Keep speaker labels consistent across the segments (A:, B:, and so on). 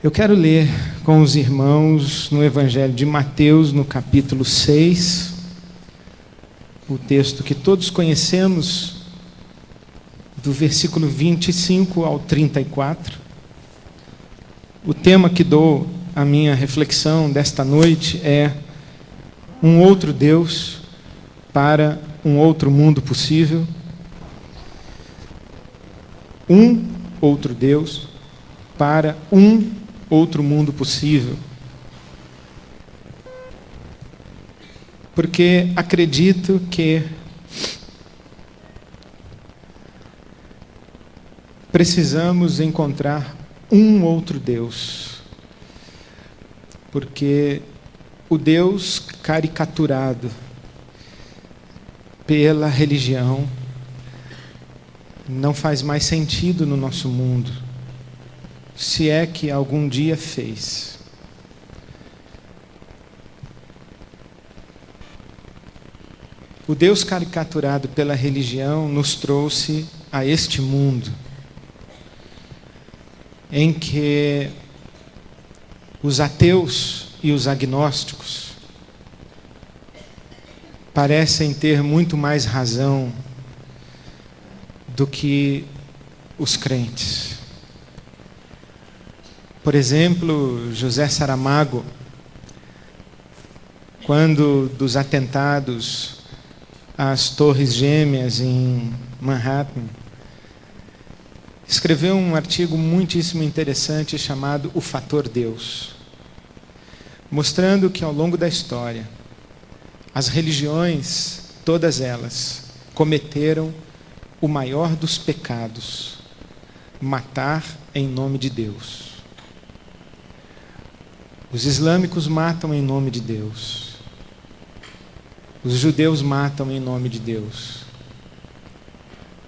A: Eu quero ler com os irmãos no Evangelho de Mateus, no capítulo 6, o texto que todos conhecemos, do versículo 25 ao 34. O tema que dou à minha reflexão desta noite é um outro Deus para um outro mundo possível. Um outro Deus para um outro mundo possível. Porque acredito que precisamos encontrar um outro Deus. Porque o Deus caricaturado pela religião não faz mais sentido no nosso mundo, se é que algum dia fez. O Deus caricaturado pela religião nos trouxe a este mundo, em que os ateus e os agnósticos parecem ter muito mais razão do que os crentes. Por exemplo, José Saramago, quando dos atentados às Torres Gêmeas em Manhattan, escreveu um artigo muitíssimo interessante chamado O Fator Deus, mostrando que ao longo da história, as religiões, todas elas, cometeram o maior dos pecados: matar em nome de Deus. Os islâmicos matam em nome de Deus. Os judeus matam em nome de Deus.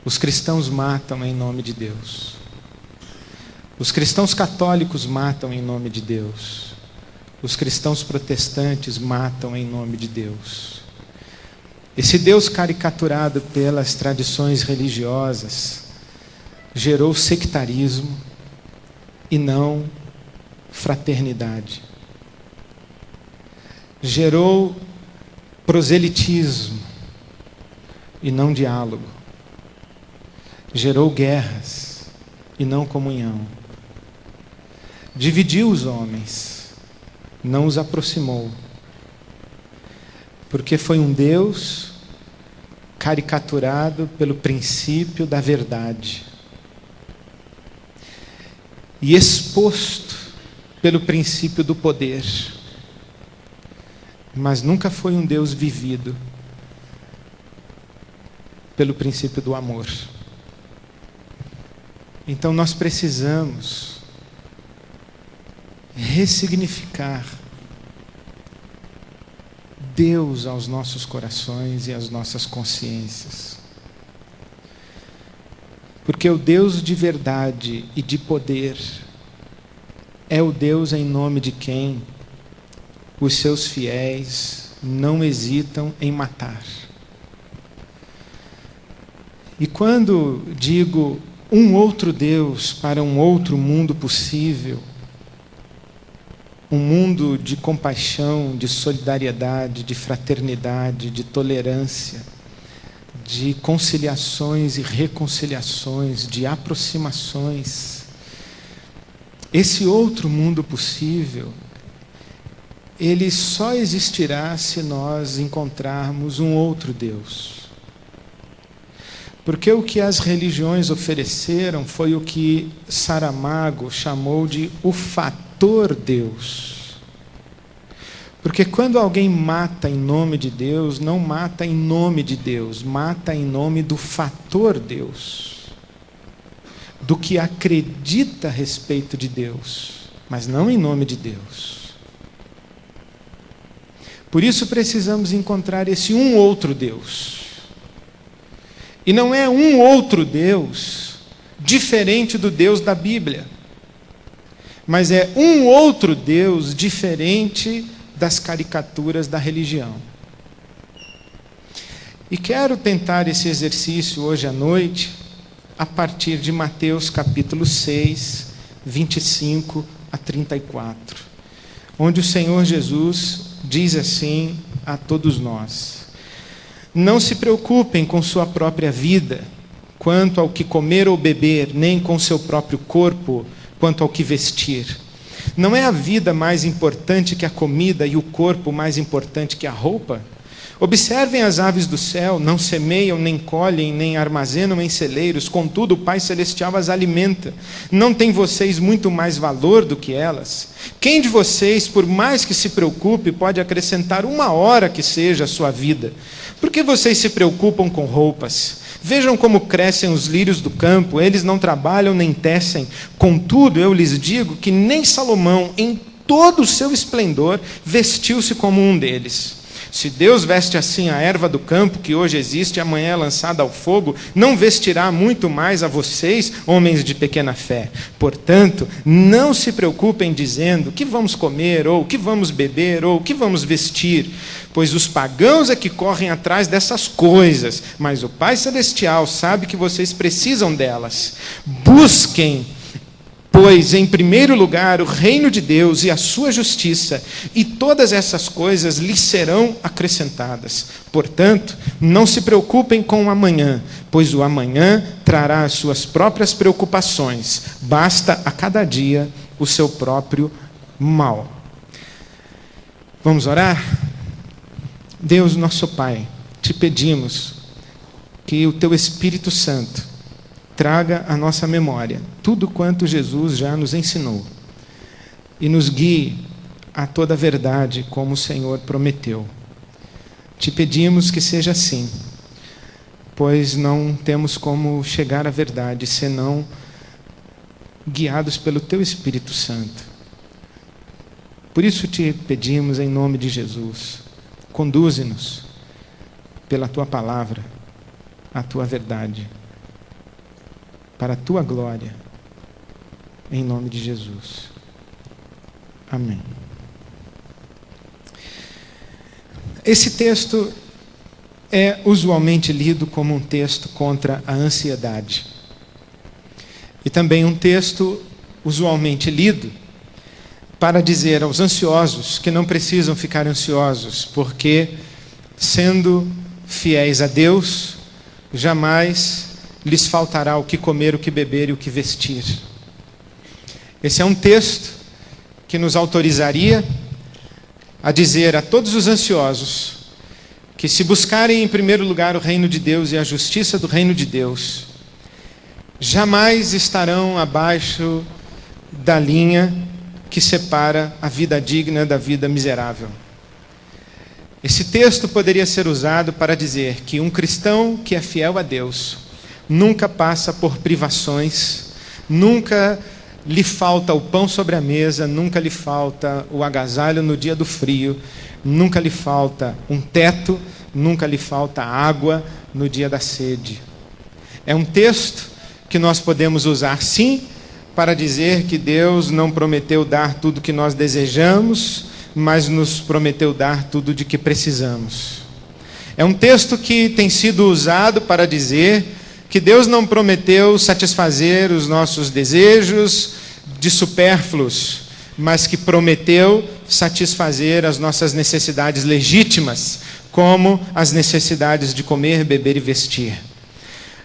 A: Os cristãos matam em nome de Deus. Os cristãos católicos matam em nome de Deus. Os cristãos protestantes matam em nome de Deus. Esse Deus caricaturado pelas tradições religiosas gerou sectarismo e não fraternidade. Gerou proselitismo e não diálogo. Gerou guerras e não comunhão. Dividiu os homens, não os aproximou. Porque foi um Deus caricaturado pelo princípio da verdade e exposto pelo princípio do poder. Mas nunca foi um Deus vivido pelo princípio do amor. Então nós precisamos ressignificar Deus aos nossos corações e às nossas consciências. Porque o Deus de verdade e de poder é o Deus em nome de quem os seus fiéis não hesitam em matar. E quando digo um outro Deus para um outro mundo possível, um mundo de compaixão, de solidariedade, de fraternidade, de tolerância, de conciliações e reconciliações, de aproximações. Esse outro mundo possível, ele só existirá se nós encontrarmos um outro Deus. Porque o que as religiões ofereceram foi o que Saramago chamou de o fator Deus. Porque quando alguém mata em nome de Deus, não mata em nome de Deus, mata em nome do fator Deus, do que acredita a respeito de Deus, mas não em nome de Deus. Por isso precisamos encontrar esse um outro Deus. E não é um outro Deus diferente do Deus da Bíblia, mas é um outro Deus diferente das caricaturas da religião. E quero tentar esse exercício hoje à noite, a partir de Mateus capítulo 6, 25 a 34, onde o Senhor Jesus diz assim a todos nós: não se preocupem com sua própria vida, quanto ao que comer ou beber, nem com seu próprio corpo, quanto ao que vestir. Não é a vida mais importante que a comida e o corpo mais importante que a roupa? Observem as aves do céu, não semeiam, nem colhem, nem armazenam em celeiros, contudo o Pai Celestial as alimenta. Não tem vocês muito mais valor do que elas? Quem de vocês, por mais que se preocupe, pode acrescentar 1 hora que seja a sua vida? Por que vocês se preocupam com roupas? Vejam como crescem os lírios do campo, eles não trabalham nem tecem. Contudo, eu lhes digo que nem Salomão, em todo o seu esplendor, vestiu-se como um deles. Se Deus veste assim a erva do campo, que hoje existe e amanhã é lançada ao fogo, não vestirá muito mais a vocês, homens de pequena fé. Portanto, não se preocupem dizendo o que vamos comer, ou o que vamos beber, ou o que vamos vestir, pois os pagãos é que correm atrás dessas coisas, mas o Pai Celestial sabe que vocês precisam delas. Busquem, pois, em primeiro lugar, o reino de Deus e a sua justiça, e todas essas coisas lhes serão acrescentadas. Portanto, não se preocupem com o amanhã, pois o amanhã trará as suas próprias preocupações. Basta a cada dia o seu próprio mal. Vamos orar? Deus, nosso Pai, te pedimos que o teu Espírito Santo traga à nossa memória tudo quanto Jesus já nos ensinou e nos guie a toda a verdade, como o Senhor prometeu. Te pedimos que seja assim, pois não temos como chegar à verdade senão guiados pelo teu Espírito Santo. Por isso te pedimos em nome de Jesus, conduze-nos pela tua palavra, a tua verdade, para a tua glória, em nome de Jesus. Amém. Esse texto é usualmente lido como um texto contra a ansiedade. E também um texto usualmente lido para dizer aos ansiosos que não precisam ficar ansiosos, porque, sendo fiéis a Deus, jamais lhes faltará o que comer, o que beber e o que vestir. Esse é um texto que nos autorizaria a dizer a todos os ansiosos que, se buscarem em primeiro lugar o reino de Deus e a justiça do reino de Deus, jamais estarão abaixo da linha que separa a vida digna da vida miserável. Esse texto poderia ser usado para dizer que um cristão que é fiel a Deus nunca passa por privações, nunca lhe falta o pão sobre a mesa, nunca lhe falta o agasalho no dia do frio, nunca lhe falta um teto, nunca lhe falta água no dia da sede. É um texto que nós podemos usar, sim, para dizer que Deus não prometeu dar tudo que nós desejamos, mas nos prometeu dar tudo de que precisamos. É um texto que tem sido usado para dizer que Deus não prometeu satisfazer os nossos desejos de supérfluos, mas que prometeu satisfazer as nossas necessidades legítimas, como as necessidades de comer, beber e vestir.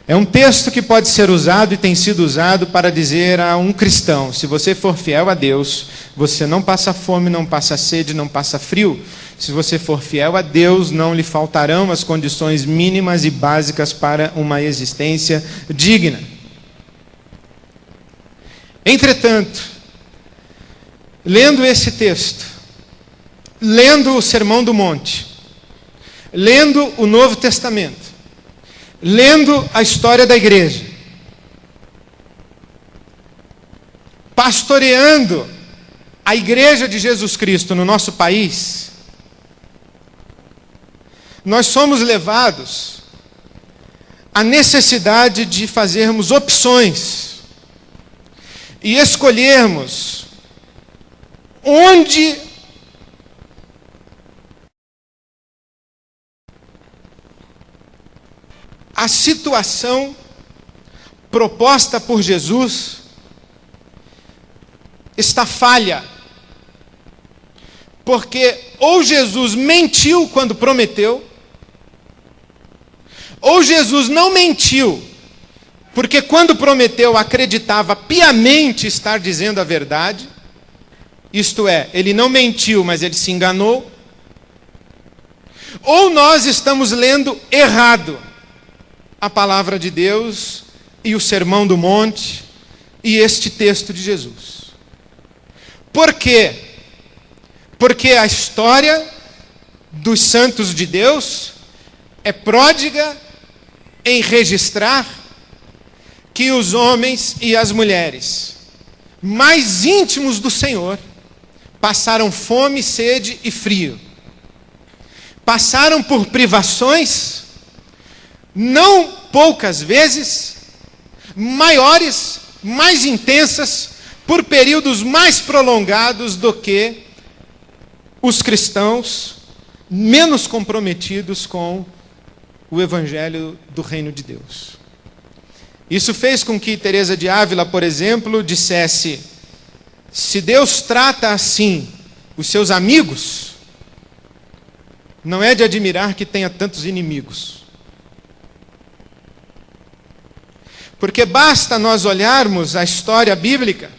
A: É um texto que pode ser usado e tem sido usado para dizer a um cristão: se você for fiel a Deus, você não passa fome, não passa sede, não passa frio. Se você for fiel a Deus, não lhe faltarão as condições mínimas e básicas para uma existência digna. Entretanto, lendo esse texto, lendo o Sermão do Monte, lendo o Novo Testamento, lendo a história da igreja, pastoreando a igreja de Jesus Cristo no nosso país, nós somos levados à necessidade de fazermos opções e escolhermos onde a situação proposta por Jesus está falha. Porque ou Jesus mentiu quando prometeu, ou Jesus não mentiu, porque quando prometeu acreditava piamente estar dizendo a verdade, isto é, ele não mentiu, mas ele se enganou, ou nós estamos lendo errado a palavra de Deus e o Sermão do Monte e este texto de Jesus. Por quê? Porque a história dos santos de Deus é pródiga em registrar que os homens e as mulheres mais íntimos do Senhor passaram fome, sede e frio. Passaram por privações, não poucas vezes, maiores, mais intensas, por períodos mais prolongados do que os cristãos menos comprometidos com o Evangelho do Reino de Deus. Isso fez com que Teresa de Ávila, por exemplo, dissesse: se Deus trata assim os seus amigos, não é de admirar que tenha tantos inimigos. Porque basta nós olharmos a história bíblica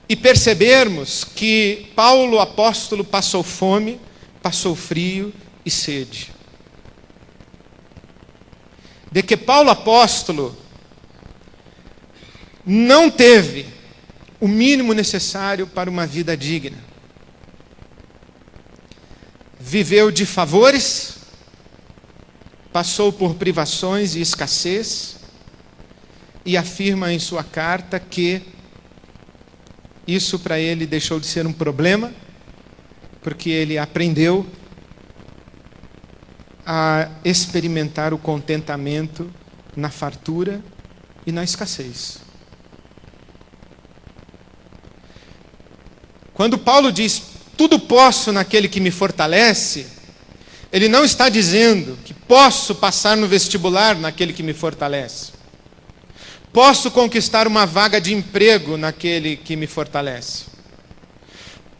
A: e percebermos que Paulo, apóstolo, passou fome, passou frio e sede. De que Paulo, apóstolo, não teve o mínimo necessário para uma vida digna. Viveu de favores, passou por privações e escassez, e afirma em sua carta que isso para ele deixou de ser um problema, porque ele aprendeu a experimentar o contentamento na fartura e na escassez. Quando Paulo diz, tudo posso naquele que me fortalece, ele não está dizendo que posso passar no vestibular naquele que me fortalece. Posso conquistar uma vaga de emprego naquele que me fortalece.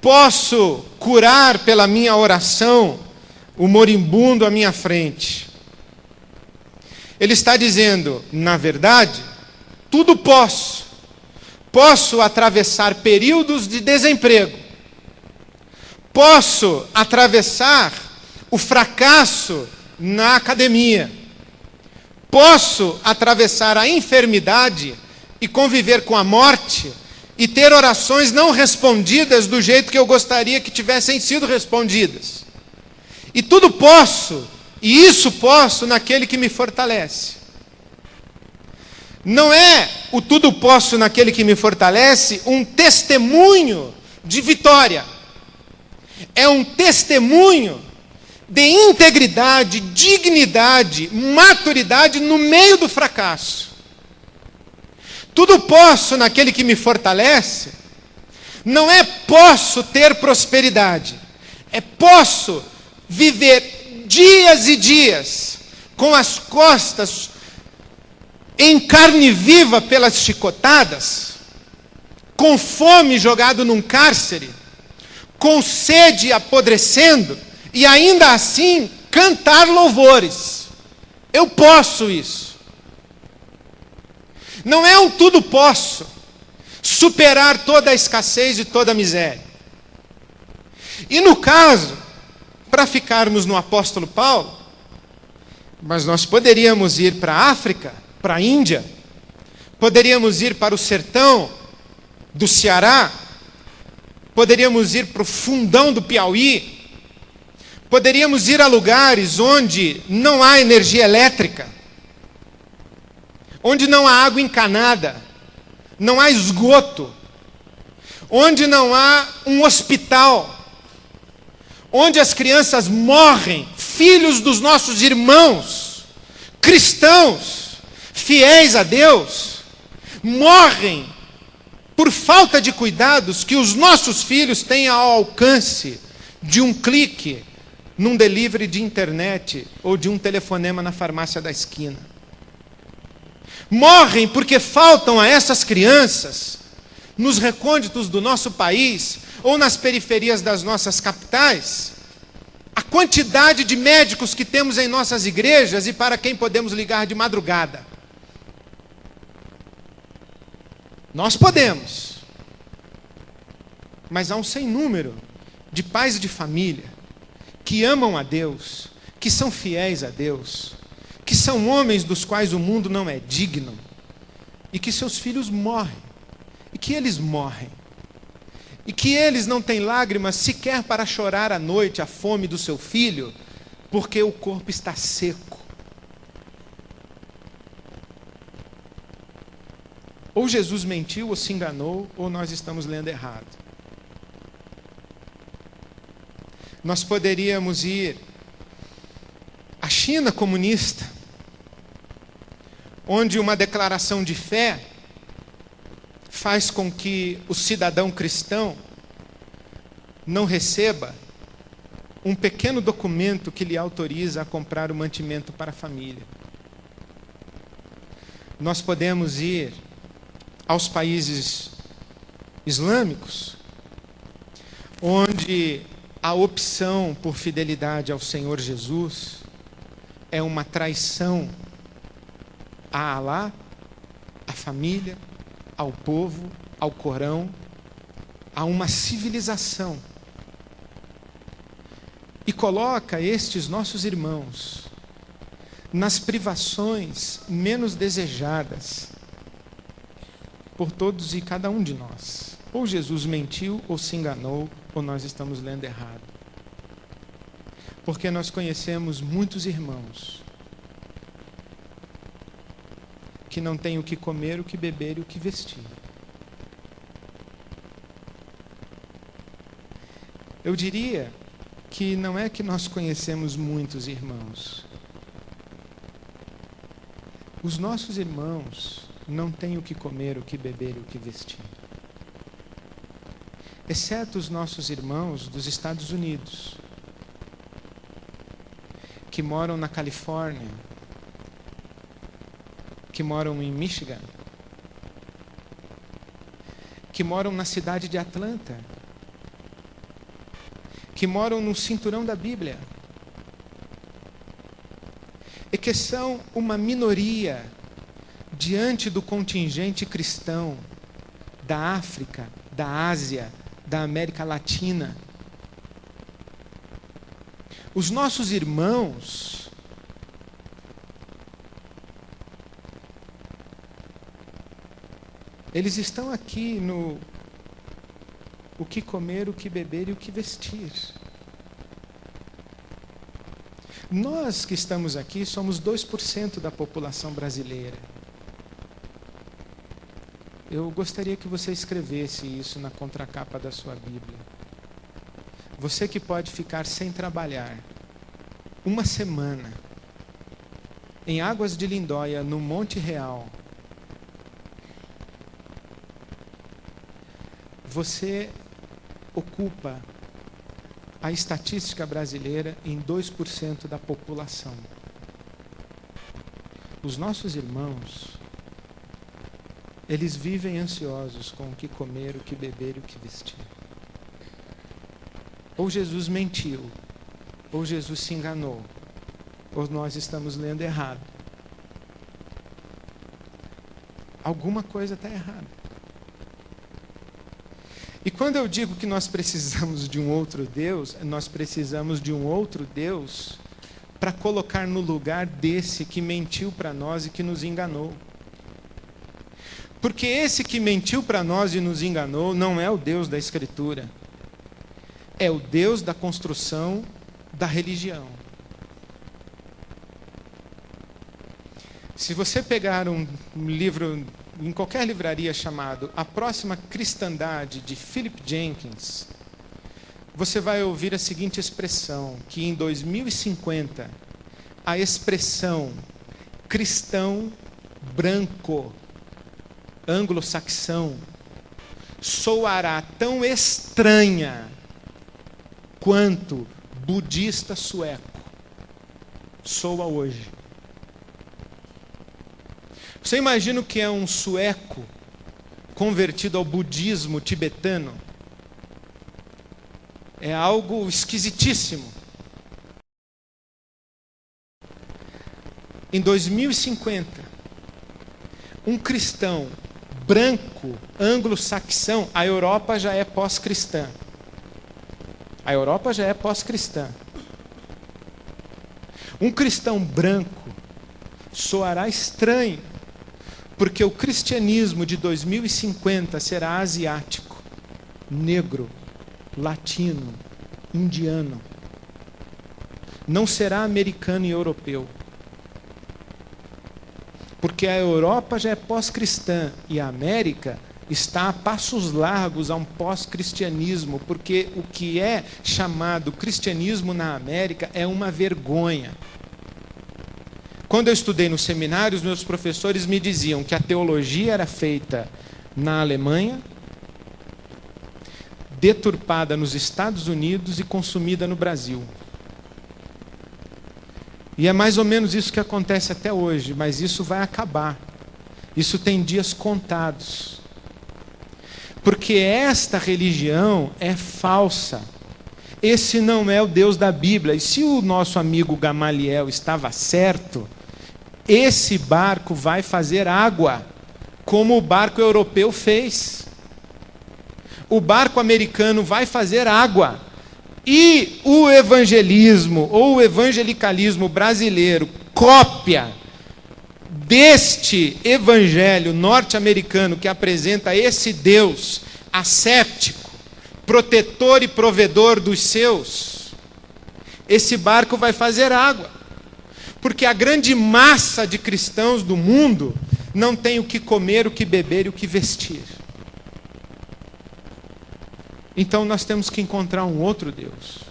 A: Posso curar pela minha oração o moribundo à minha frente. Ele está dizendo, na verdade, tudo posso. Posso atravessar períodos de desemprego. Posso atravessar o fracasso na academia. Posso atravessar a enfermidade e conviver com a morte e ter orações não respondidas do jeito que eu gostaria que tivessem sido respondidas. E tudo posso, e isso posso naquele que me fortalece. Não é o tudo posso naquele que me fortalece um testemunho de vitória. É um testemunho de integridade, dignidade, maturidade no meio do fracasso. Tudo posso naquele que me fortalece, não é posso ter prosperidade, é posso viver dias e dias com as costas em carne viva pelas chicotadas, com fome jogado num cárcere, com sede apodrecendo, e ainda assim cantar louvores. Eu posso isso. Não é um tudo posso superar toda a escassez e toda a miséria. E no caso, para ficarmos no apóstolo Paulo, mas nós poderíamos ir para a África, para a Índia, poderíamos ir para o sertão do Ceará, poderíamos ir para o fundão do Piauí, poderíamos ir a lugares onde não há energia elétrica, onde não há água encanada, não há esgoto, onde não há um hospital, onde as crianças morrem, filhos dos nossos irmãos, cristãos, fiéis a Deus, morrem por falta de cuidados que os nossos filhos têm ao alcance de um clique num delivery de internet ou de um telefonema na farmácia da esquina. Morrem porque faltam a essas crianças nos recônditos do nosso país, ou nas periferias das nossas capitais, a quantidade de médicos que temos em nossas igrejas e para quem podemos ligar de madrugada. Nós podemos, mas há um sem número de pais de família que amam a Deus, que são fiéis a Deus, que são homens dos quais o mundo não é digno, e que seus filhos morrem, e que eles morrem, e que eles não têm lágrimas sequer para chorar à noite a fome do seu filho, porque o corpo está seco. Ou Jesus mentiu, ou se enganou, ou nós estamos lendo errado. Nós poderíamos ir à China comunista, onde uma declaração de fé faz com que o cidadão cristão não receba um pequeno documento que lhe autoriza a comprar o mantimento para a família. Nós podemos ir aos países islâmicos, onde a opção por fidelidade ao Senhor Jesus é uma traição a Alá, à família, ao povo, ao Corão, a uma civilização. E coloca estes nossos irmãos nas privações menos desejadas por todos e cada um de nós. Ou Jesus mentiu, ou se enganou, ou nós estamos lendo errado. Porque nós conhecemos muitos irmãos que não têm o que comer, o que beber e o que vestir. Eu diria que não é que nós conhecemos muitos irmãos. Os nossos irmãos não têm o que comer, o que beber e o que vestir. Exceto os nossos irmãos dos Estados Unidos, que moram na Califórnia, que moram em Michigan, que moram na cidade de Atlanta, que moram no cinturão da Bíblia, e que são uma minoria diante do contingente cristão da África, da Ásia, da América Latina. Os nossos irmãos eles estão aqui no o que comer, o que beber e o que vestir. Nós que estamos aqui somos 2% da população brasileira. Eu gostaria que você escrevesse isso na contracapa da sua Bíblia. Você que pode ficar sem trabalhar uma semana em Águas de Lindóia, no Monte Real, você ocupa a estatística brasileira em 2% da população. Os nossos irmãos, eles vivem ansiosos com o que comer, o que beber e o que vestir. Ou Jesus mentiu, ou Jesus se enganou, ou nós estamos lendo errado. Alguma coisa está errada. E quando eu digo que nós precisamos de um outro Deus, nós precisamos de um outro Deus para colocar no lugar desse que mentiu para nós e que nos enganou. Porque esse que mentiu para nós e nos enganou não é o Deus da Escritura. É o Deus da construção da religião. Se você pegar um livro em qualquer livraria chamado A Próxima Cristandade, de Philip Jenkins, você vai ouvir a seguinte expressão, que em 2050, a expressão cristão branco, anglo-saxão, soará tão estranha quanto budista sueco soa hoje. Você imagina o que é um sueco convertido ao budismo tibetano. É algo esquisitíssimo. Em 2050, um cristão branco, anglo-saxão, a Europa já é pós-cristã. A Europa já é pós-cristã. Um cristão branco soará estranho, porque o cristianismo de 2050 será asiático, negro, latino, indiano. Não será americano e europeu. Porque a Europa já é pós-cristã e a América está a passos largos a um pós-cristianismo, porque o que é chamado cristianismo na América é uma vergonha. Quando eu estudei no seminário, os meus professores me diziam que a teologia era feita na Alemanha, deturpada nos Estados Unidos e consumida no Brasil. E é mais ou menos isso que acontece até hoje, mas isso vai acabar. Isso tem dias contados. Porque esta religião é falsa. Esse não é o Deus da Bíblia. E se o nosso amigo Gamaliel estava certo, esse barco vai fazer água, como o barco europeu fez. O barco americano vai fazer água. E o evangelismo, ou o evangelicalismo brasileiro, cópia deste evangelho norte-americano que apresenta esse Deus asséptico, protetor e provedor dos seus, esse barco vai fazer água. Porque a grande massa de cristãos do mundo não tem o que comer, o que beber e o que vestir. Então nós temos que encontrar um outro Deus.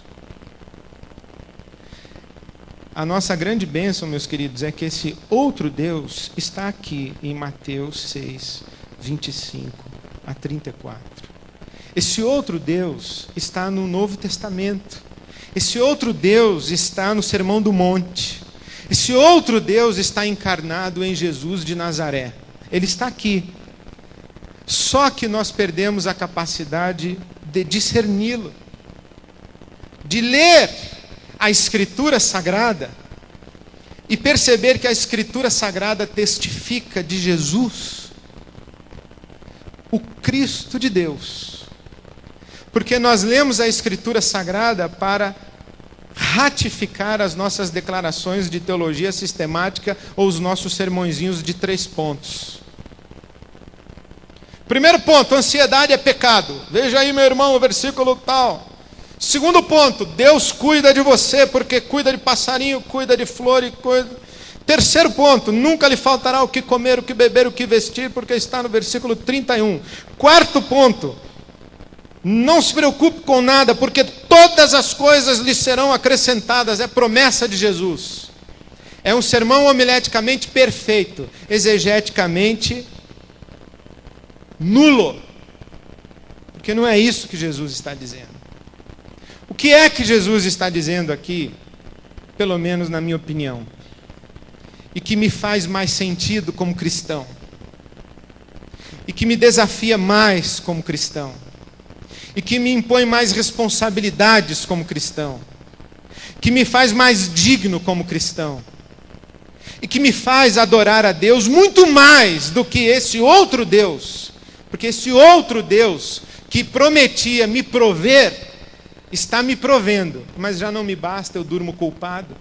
A: A nossa grande bênção, meus queridos, é que esse outro Deus está aqui em Mateus 6, 25 a 34. Esse outro Deus está no Novo Testamento. Esse outro Deus está no Sermão do Monte. Esse outro Deus está encarnado em Jesus de Nazaré. Ele está aqui. Só que nós perdemos a capacidade de discerni-lo, de ler a Escritura Sagrada e perceber que a Escritura Sagrada testifica de Jesus, o Cristo de Deus. Porque nós lemos a Escritura Sagrada para ratificar as nossas declarações de teologia sistemática ou os nossos sermõezinhos de 3 pontos. Primeiro ponto, ansiedade é pecado. Veja aí, meu irmão, o versículo tal. Segundo ponto, Deus cuida de você, porque cuida de passarinho, cuida de flor e coisa. Terceiro ponto, nunca lhe faltará o que comer, o que beber, o que vestir, porque está no versículo 31. Quarto ponto, não se preocupe com nada, porque todas as coisas lhe serão acrescentadas. É promessa de Jesus. É um sermão homileticamente perfeito, exegeticamente nulo. Porque não é isso que Jesus está dizendo. O que é que Jesus está dizendo aqui, pelo menos na minha opinião, e que me faz mais sentido como cristão, e que me desafia mais como cristão, e que me impõe mais responsabilidades como cristão, que me faz mais digno como cristão, e que me faz adorar a Deus muito mais do que esse outro Deus, porque esse outro Deus que prometia me prover, está me provendo, mas já não me basta, eu durmo culpado.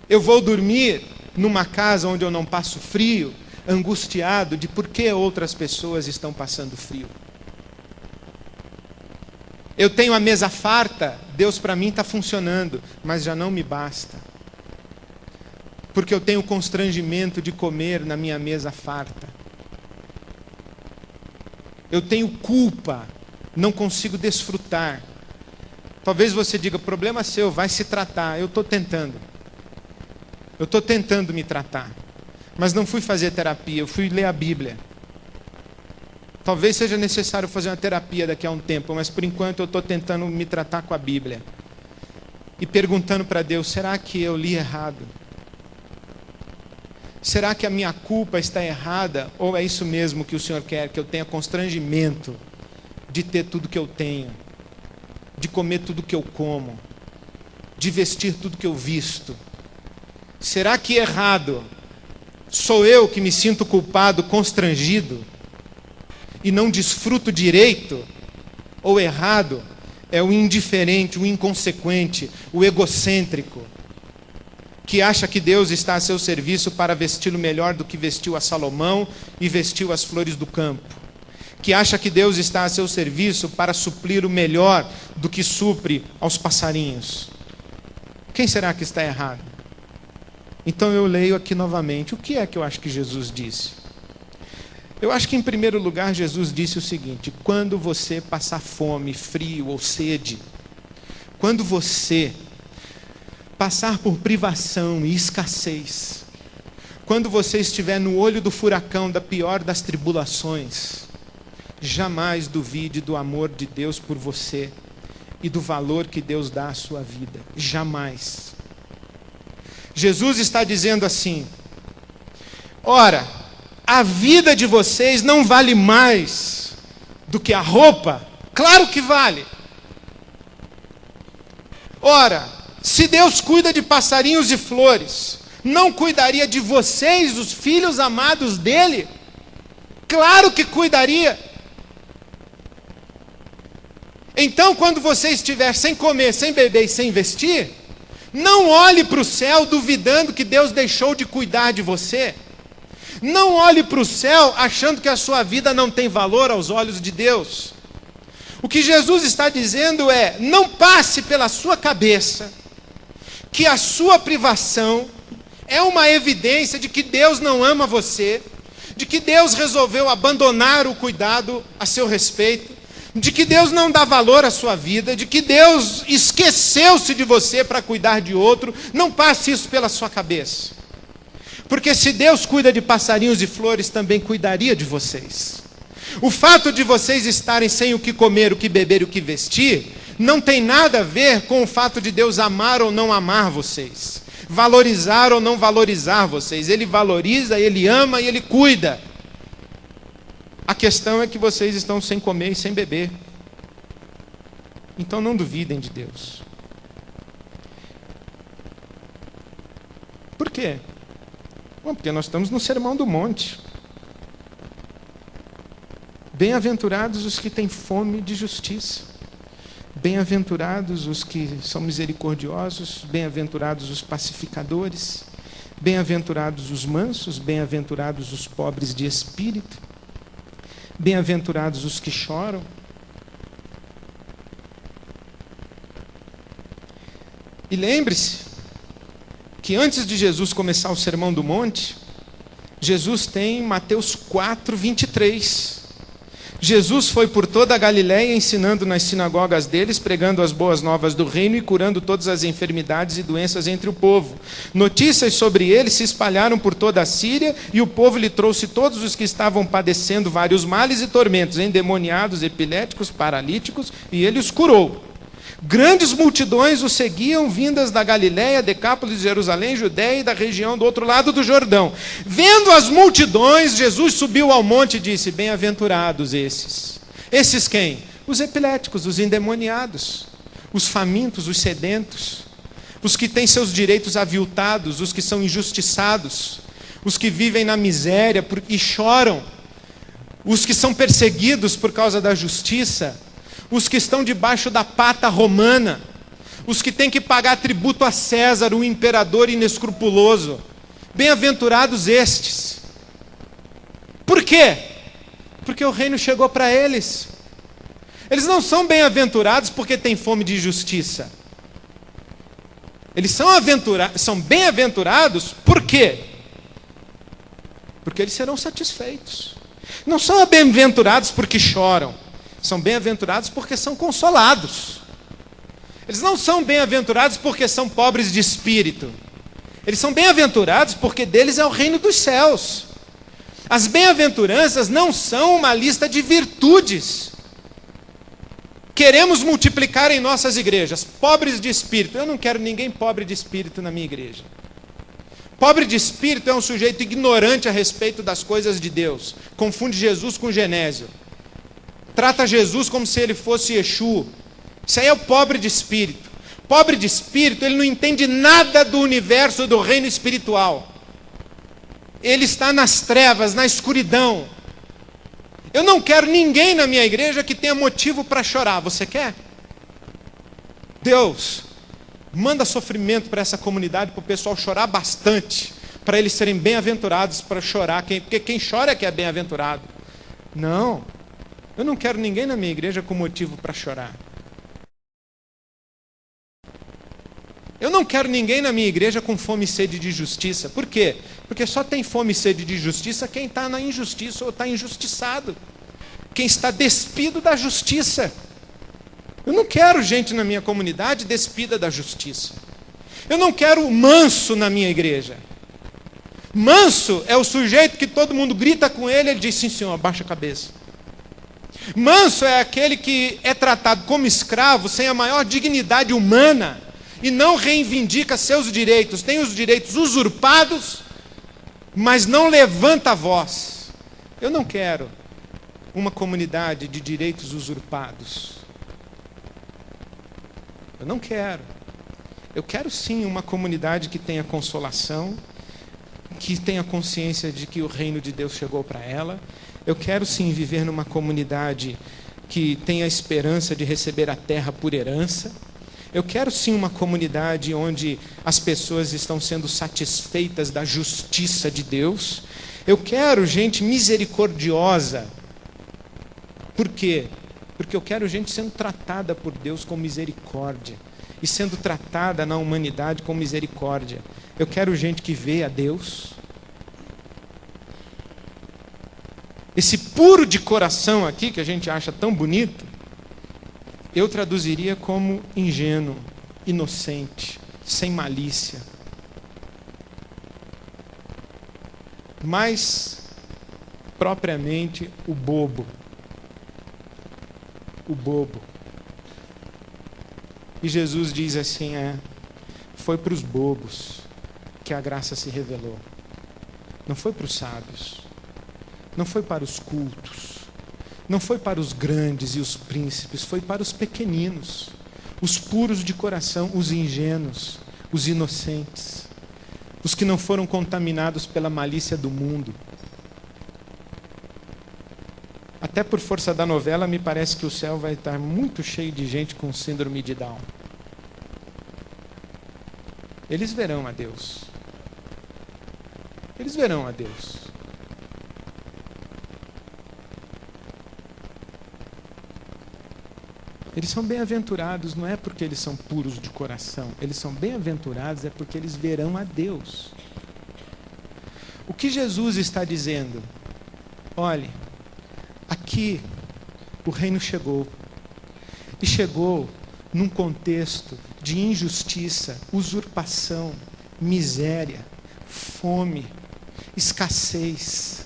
A: Eu vou dormir numa casa onde eu não passo frio, angustiado de por que outras pessoas estão passando frio. Eu tenho a mesa farta, Deus para mim está funcionando, mas já não me basta. Porque eu tenho o constrangimento de comer na minha mesa farta. Eu tenho culpa, não consigo desfrutar. Talvez você diga, problema seu, vai se tratar. Eu estou tentando. Eu estou tentando me tratar. Mas não fui fazer terapia, eu fui ler a Bíblia. Talvez seja necessário fazer uma terapia daqui a um tempo, mas por enquanto eu estou tentando me tratar com a Bíblia. E perguntando para Deus, será que eu li errado? Será que a minha culpa está errada? Ou é isso mesmo que o Senhor quer? Que eu tenha constrangimento de ter tudo que eu tenho, de comer tudo que eu como, de vestir tudo que eu visto? Será que errado sou eu que me sinto culpado, constrangido, e não desfruto direito? Ou errado é o indiferente, o inconsequente, o egocêntrico, que acha que Deus está a seu serviço para vesti-lo melhor do que vestiu a Salomão e vestiu as flores do campo, que acha que Deus está a seu serviço para suprir o melhor do que supre aos passarinhos? Quem será que está errado? Então eu leio aqui novamente. O que é que eu acho que Jesus disse? Eu acho que, em primeiro lugar, Jesus disse o seguinte: quando você passar fome, frio ou sede, quando você passar por privação e escassez, quando você estiver no olho do furacão da pior das tribulações, jamais duvide do amor de Deus por você e do valor que Deus dá à sua vida. Jamais. Jesus está dizendo assim: ora, a vida de vocês não vale mais do que a roupa? Claro que vale. Ora, se Deus cuida de passarinhos e flores, não cuidaria de vocês, os filhos amados dele? Claro que cuidaria. Então, quando você estiver sem comer, sem beber e sem vestir, não olhe para o céu duvidando que Deus deixou de cuidar de você. Não olhe para o céu achando que a sua vida não tem valor aos olhos de Deus. O que Jesus está dizendo é: não passe pela sua cabeça que a sua privação é uma evidência de que Deus não ama você, de que Deus resolveu abandonar o cuidado a seu respeito, de que Deus não dá valor à sua vida, de que Deus esqueceu-se de você para cuidar de outro. Não passe isso pela sua cabeça. Porque se Deus cuida de passarinhos e flores, também cuidaria de vocês. O fato de vocês estarem sem o que comer, o que beber e o que vestir, não tem nada a ver com o fato de Deus amar ou não amar vocês, valorizar ou não valorizar vocês. Ele valoriza, Ele ama e Ele cuida. A questão é que vocês estão sem comer e sem beber. Então não duvidem de Deus. Por quê? Bom, porque nós estamos no Sermão do Monte. Bem-aventurados os que têm fome de justiça. Bem-aventurados os que são misericordiosos. Bem-aventurados os pacificadores. Bem-aventurados os mansos. Bem-aventurados os pobres de espírito. Bem-aventurados os que choram. E lembre-se que antes de Jesus começar o Sermão do Monte, Jesus tem Mateus 4, 23. Jesus foi por toda a Galiléia ensinando nas sinagogas deles, pregando as boas novas do reino e curando todas as enfermidades e doenças entre o povo. Notícias sobre ele se espalharam por toda a Síria e o povo lhe trouxe todos os que estavam padecendo vários males e tormentos, endemoniados, epiléticos, paralíticos, e ele os curou. Grandes multidões o seguiam, vindas da Galiléia, Decápolis, Jerusalém, Judéia e da região do outro lado do Jordão. Vendo as multidões, Jesus subiu ao monte e disse: bem-aventurados esses. Esses quem? Os epiléticos, os endemoniados, os famintos, os sedentos, os que têm seus direitos aviltados, os que são injustiçados, os que vivem na miséria e choram, os que são perseguidos por causa da justiça, os que estão debaixo da pata romana, os que têm que pagar tributo a César, o imperador inescrupuloso. Bem-aventurados estes. Por quê? Porque o reino chegou para eles. Eles não são bem-aventurados porque têm fome de justiça. Eles são bem-aventurados por quê? Porque eles serão satisfeitos. Não são bem-aventurados porque choram. São bem-aventurados porque são consolados. Eles não são bem-aventurados porque são pobres de espírito. Eles são bem-aventurados porque deles é o reino dos céus. As bem-aventuranças não são uma lista de virtudes. Queremos multiplicar em nossas igrejas pobres de espírito. Eu não quero ninguém pobre de espírito na minha igreja. Pobre de espírito é um sujeito ignorante a respeito das coisas de Deus. Confunde Jesus com Genésio. Trata Jesus como se ele fosse Exu. Isso aí é o pobre de espírito. Pobre de espírito, ele não entende nada do universo do reino espiritual. Ele está nas trevas, na escuridão. Eu não quero ninguém na minha igreja que tenha motivo para chorar. Você quer? Deus, manda sofrimento para essa comunidade, para o pessoal chorar bastante, para eles serem bem-aventurados para chorar, porque quem chora é que é bem-aventurado. Não, eu não quero ninguém na minha igreja com motivo para chorar. Eu não quero ninguém na minha igreja com fome e sede de justiça. Por quê? Porque só tem fome e sede de justiça quem está na injustiça ou está injustiçado. Quem está despido da justiça. Eu não quero gente na minha comunidade despida da justiça. Eu não quero manso na minha igreja. Manso é o sujeito que todo mundo grita com ele, ele diz, sim senhor, abaixa a cabeça. Manso é aquele que é tratado como escravo, sem a maior dignidade humana, e não reivindica seus direitos, tem os direitos usurpados, mas não levanta a voz. Eu não quero uma comunidade de direitos usurpados. Eu não quero. Eu quero sim uma comunidade que tenha consolação, que tenha consciência de que o reino de Deus chegou para ela. Eu quero sim viver numa comunidade que tenha a esperança de receber a terra por herança. Eu quero sim uma comunidade onde as pessoas estão sendo satisfeitas da justiça de Deus. Eu quero gente misericordiosa. Por quê? Porque eu quero gente sendo tratada por Deus com misericórdia e sendo tratada na humanidade com misericórdia. Eu quero gente que vê a Deus. Esse puro de coração aqui, que a gente acha tão bonito, eu traduziria como ingênuo, inocente, sem malícia. Mais propriamente o bobo. O bobo. E Jesus diz assim, foi para os bobos que a graça se revelou. Não foi para os sábios. Não foi para os cultos. Não foi para os grandes e os príncipes, foi para os pequeninos, os puros de coração, os ingênuos, os inocentes, os que não foram contaminados pela malícia do mundo. Até por força da novela, me parece que o céu vai estar muito cheio de gente com síndrome de Down. Eles verão a Deus. Eles verão a Deus. Eles são bem-aventurados, não é porque eles são puros de coração. Eles são bem-aventurados, é porque eles verão a Deus. O que Jesus está dizendo? Olhe, aqui o reino chegou. E chegou num contexto de injustiça, usurpação, miséria, fome, escassez.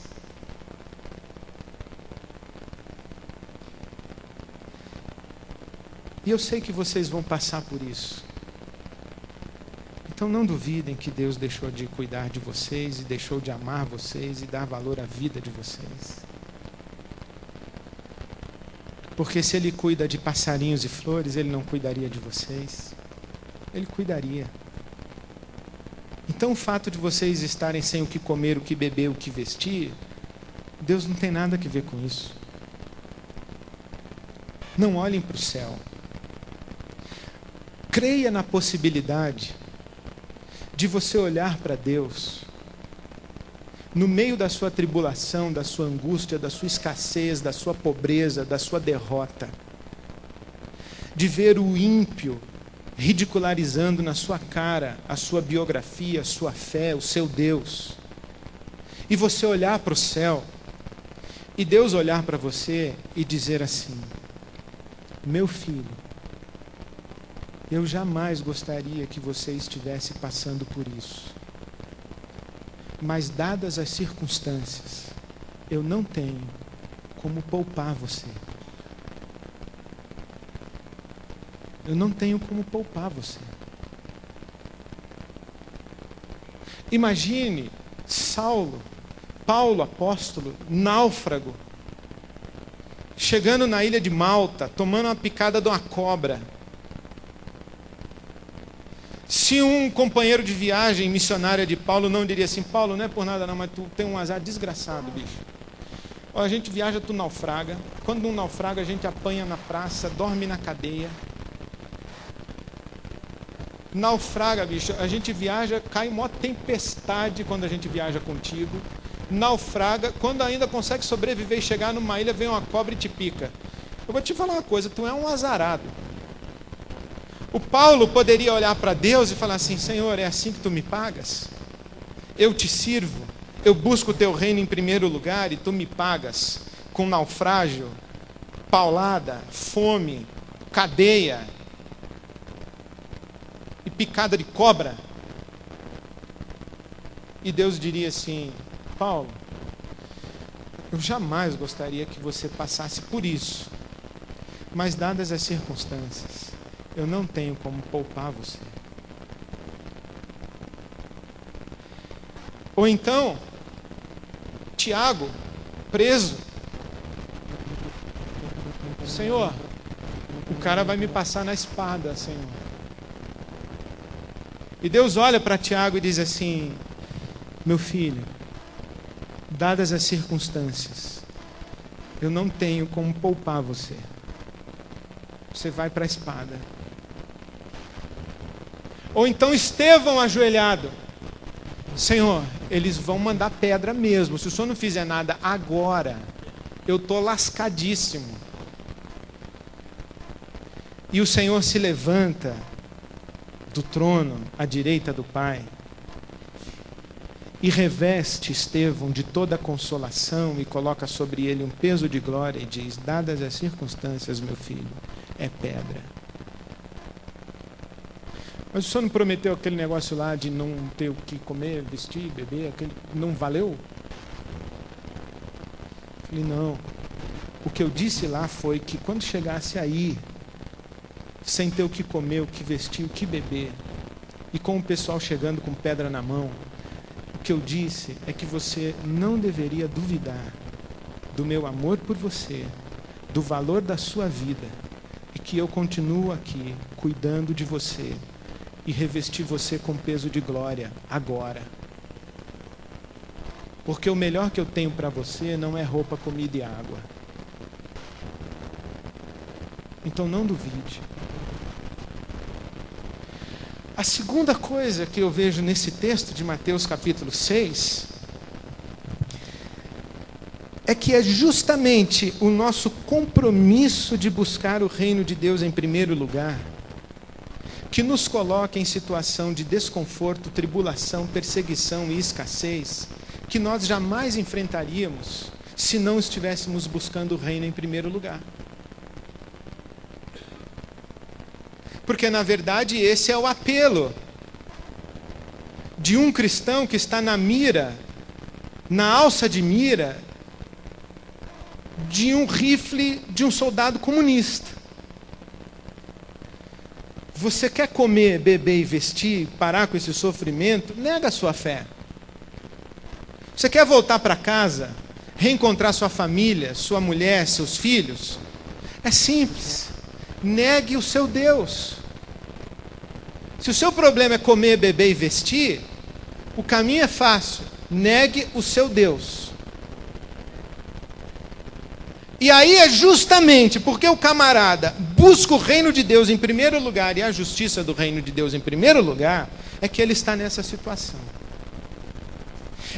A: E eu sei que vocês vão passar por isso. Então não duvidem que Deus deixou de cuidar de vocês e deixou de amar vocês e dar valor à vida de vocês. Porque se Ele cuida de passarinhos e flores, Ele não cuidaria de vocês. Ele cuidaria. Então o fato de vocês estarem sem o que comer, o que beber, o que vestir, Deus não tem nada a ver com isso. Não olhem para o céu. Creia na possibilidade de você olhar para Deus no meio da sua tribulação, da sua angústia, da sua escassez, da sua pobreza, da sua derrota, de ver o ímpio ridicularizando na sua cara a sua biografia, a sua fé, o seu Deus, e você olhar para o céu e Deus olhar para você e dizer assim: meu filho, eu jamais gostaria que você estivesse passando por isso. Mas dadas as circunstâncias, eu não tenho como poupar você. Eu não tenho como poupar você. Imagine Paulo, apóstolo, náufrago, chegando na ilha de Malta, tomando uma picada de uma cobra. Se um companheiro de viagem missionária de Paulo não diria assim: Paulo, não é por nada não, mas tu tem um azar desgraçado, bicho. Ó, a gente viaja, tu naufraga. Quando não naufraga, a gente apanha na praça, dorme na cadeia. Naufraga, bicho. A gente viaja, cai mó tempestade quando a gente viaja contigo. Naufraga, quando ainda consegue sobreviver e chegar numa ilha, vem uma cobra e te pica. Eu vou te falar uma coisa, tu é um azarado. O Paulo poderia olhar para Deus e falar assim: Senhor, é assim que tu me pagas? Eu te sirvo, eu busco o teu reino em primeiro lugar e tu me pagas com naufrágio, paulada, fome, cadeia e picada de cobra. E Deus diria assim: Paulo, eu jamais gostaria que você passasse por isso, mas dadas as circunstâncias, eu não tenho como poupar você. Ou então, Tiago, preso. Senhor, o cara vai me passar na espada, Senhor. E Deus olha para Tiago e diz assim: meu filho, dadas as circunstâncias, eu não tenho como poupar você. Você vai para a espada. Ou então Estevão ajoelhado: Senhor, eles vão mandar pedra mesmo. Se o Senhor não fizer nada agora, eu estou lascadíssimo. E o Senhor se levanta do trono à direita do Pai e reveste Estevão de toda a consolação e coloca sobre ele um peso de glória e diz: dadas as circunstâncias, meu filho, é pedra. Mas o Senhor não prometeu aquele negócio lá de não ter o que comer, vestir, beber, aquele não valeu? Eu falei: não. O que eu disse lá foi que quando chegasse aí, sem ter o que comer, o que vestir, o que beber, e com o pessoal chegando com pedra na mão, o que eu disse é que você não deveria duvidar do meu amor por você, do valor da sua vida, e que eu continuo aqui cuidando de você e revestir você com peso de glória agora. Porque o melhor que eu tenho para você não é roupa, comida e água. Então não duvide. A segunda coisa que eu vejo nesse texto de Mateus capítulo 6 é que é justamente o nosso compromisso de buscar o reino de Deus em primeiro lugar que nos coloca em situação de desconforto, tribulação, perseguição e escassez que nós jamais enfrentaríamos se não estivéssemos buscando o reino em primeiro lugar. Porque, na verdade, esse é o apelo de um cristão que está na mira, na alça de mira, de um rifle de um soldado comunista. Você quer comer, beber e vestir, parar com esse sofrimento? Nega a sua fé. Você quer voltar para casa, reencontrar sua família, sua mulher, seus filhos? É simples. Negue o seu Deus. Se o seu problema é comer, beber e vestir, o caminho é fácil. Negue o seu Deus. E aí é justamente porque o camarada busca o reino de Deus em primeiro lugar e a justiça do reino de Deus em primeiro lugar, é que ele está nessa situação.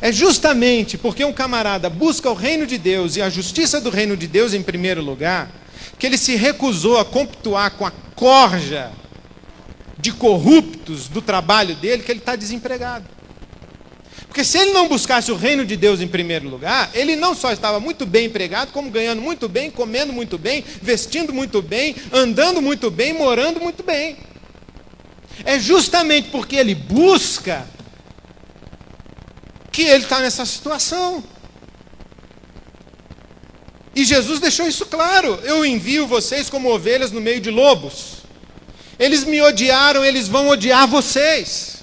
A: É justamente porque um camarada busca o reino de Deus e a justiça do reino de Deus em primeiro lugar, que ele se recusou a compactuar com a corja de corruptos do trabalho dele, que ele está desempregado. Porque se ele não buscasse o reino de Deus em primeiro lugar, ele não só estava muito bem empregado, como ganhando muito bem, comendo muito bem, vestindo muito bem, andando muito bem, morando muito bem. É justamente porque ele busca que ele está nessa situação. E Jesus deixou isso claro: eu envio vocês como ovelhas no meio de lobos. Eles me odiaram, eles vão odiar vocês.